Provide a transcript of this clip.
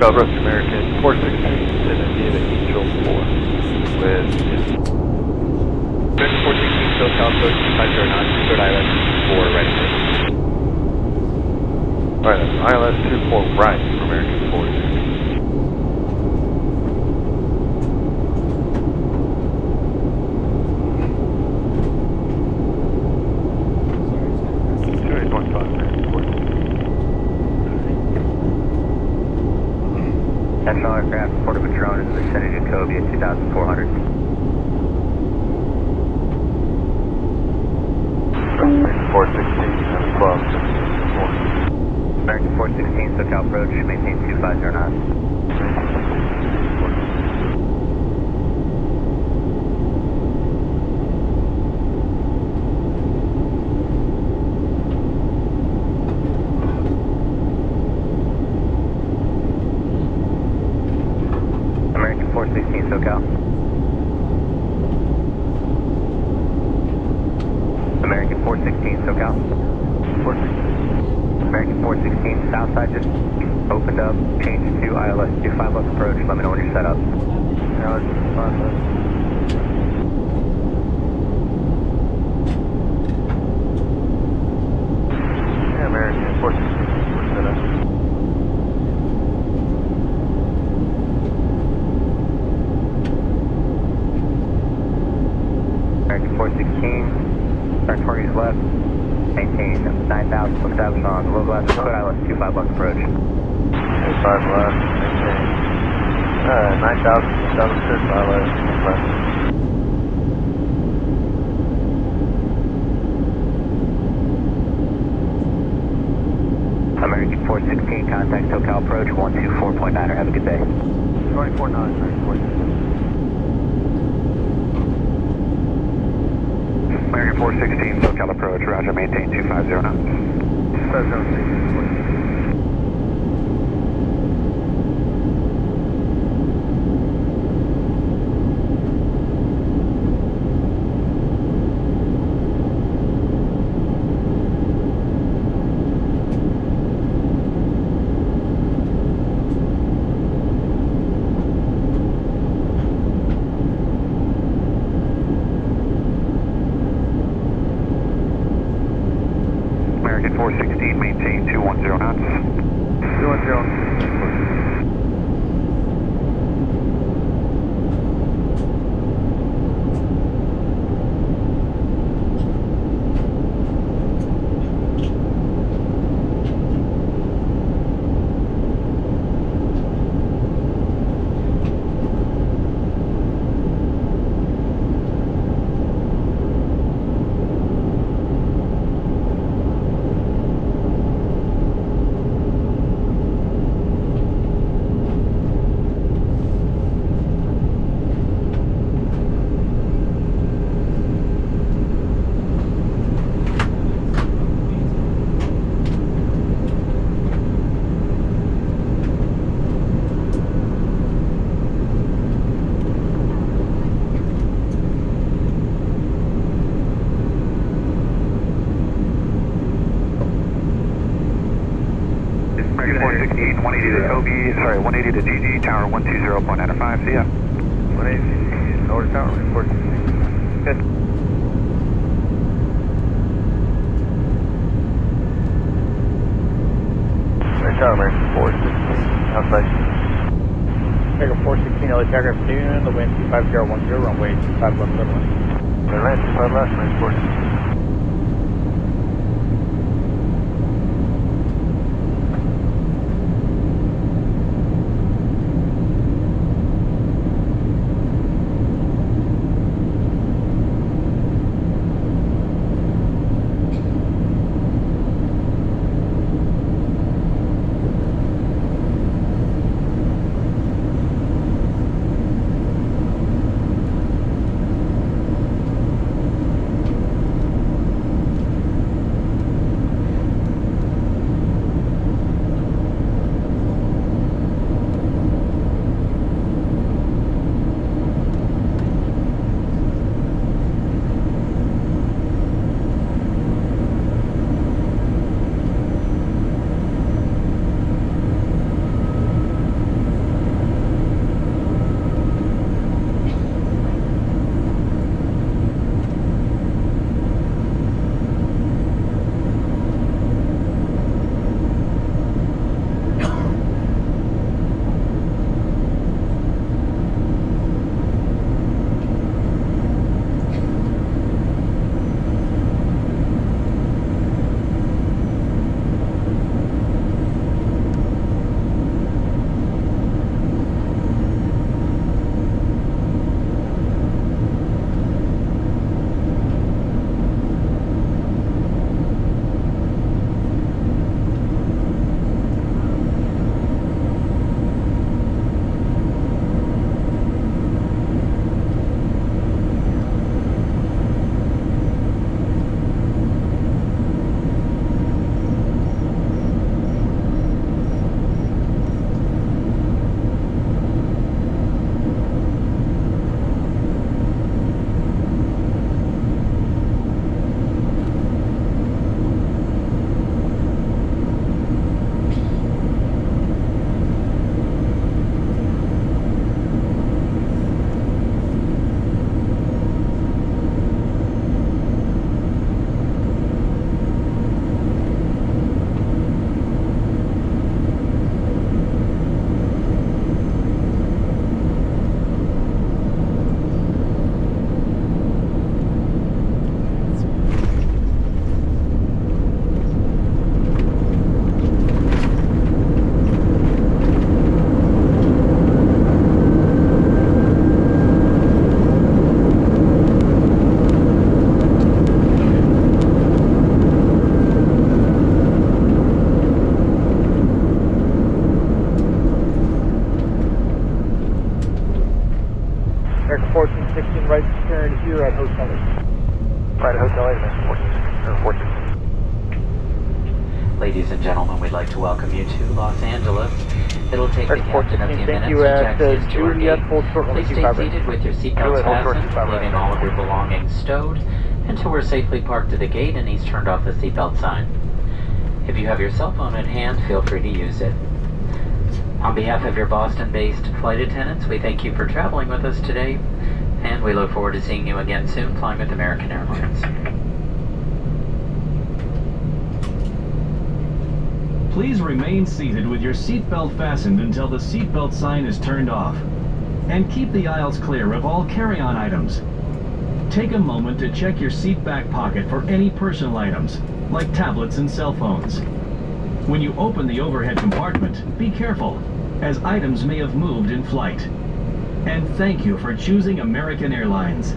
SoCal approach American 416 and then via the Int'l 4 with American 416 SoCal approach 250 knots, third ILS 4 right away. Alright, that's ILS 24 right for American 416. National aircraft, Port of Patron in the vicinity of Kobe at 2,400. American 416 and 12. American 416, SoCal approach, maintain 250 knots. American 416, SoCal. American 416, SoCal. 416. American 416, south side just opened up, changed to ILS 25 left approach, let me know when you're set up. ILS 25 left. Yeah, American 416, we're set up. American 416, turn 20 left, maintain 9,000, look out on localized code ILS 25 left approach. 25 left, maintain 9,000, 7,000, ILS 25. American 416, contact SoCal approach 124.9er, have a good day. 24 knots, American 416. American 416, SoCal approach, roger, maintain 250 knots. 250. American 416, maintain 210 knots. 210. American 416, 180 to Kobe, sorry, 180 to GG, tower 120.95, see ya. 180 GG, North Tower, 416. Good. North Tower, American 416, outside. American 416, LA Paragraph Noon, the wind 25010, runway 25 left, runway. Airline 25 left, American 416. 416 right turn here at Hotel 8. Right at Hotel 8, Mr. 416. Ladies and gentlemen, we'd like to welcome you to Los Angeles. It'll take the captain a few minutes thank you to at check his tour Juliet gate. Full Short Runway Please stay 25 seated with your seatbelts Juliet Full Short fastened, 25 leaving all of your belongings stowed until we're safely parked to the gate and he's turned off the seatbelt sign. If you have your cell phone at hand, feel free to use it. On behalf of your Boston-based flight attendants, we thank you for traveling with us today, and we look forward to seeing you again soon flying with American Airlines. Please remain seated with your seatbelt fastened until the seatbelt sign is turned off. And keep the aisles clear of all carry-on items. Take a moment to check your seat back pocket for any personal items, like tablets and cell phones. When you open the overhead compartment, be careful, as items may have moved in flight. And thank you for choosing American Airlines.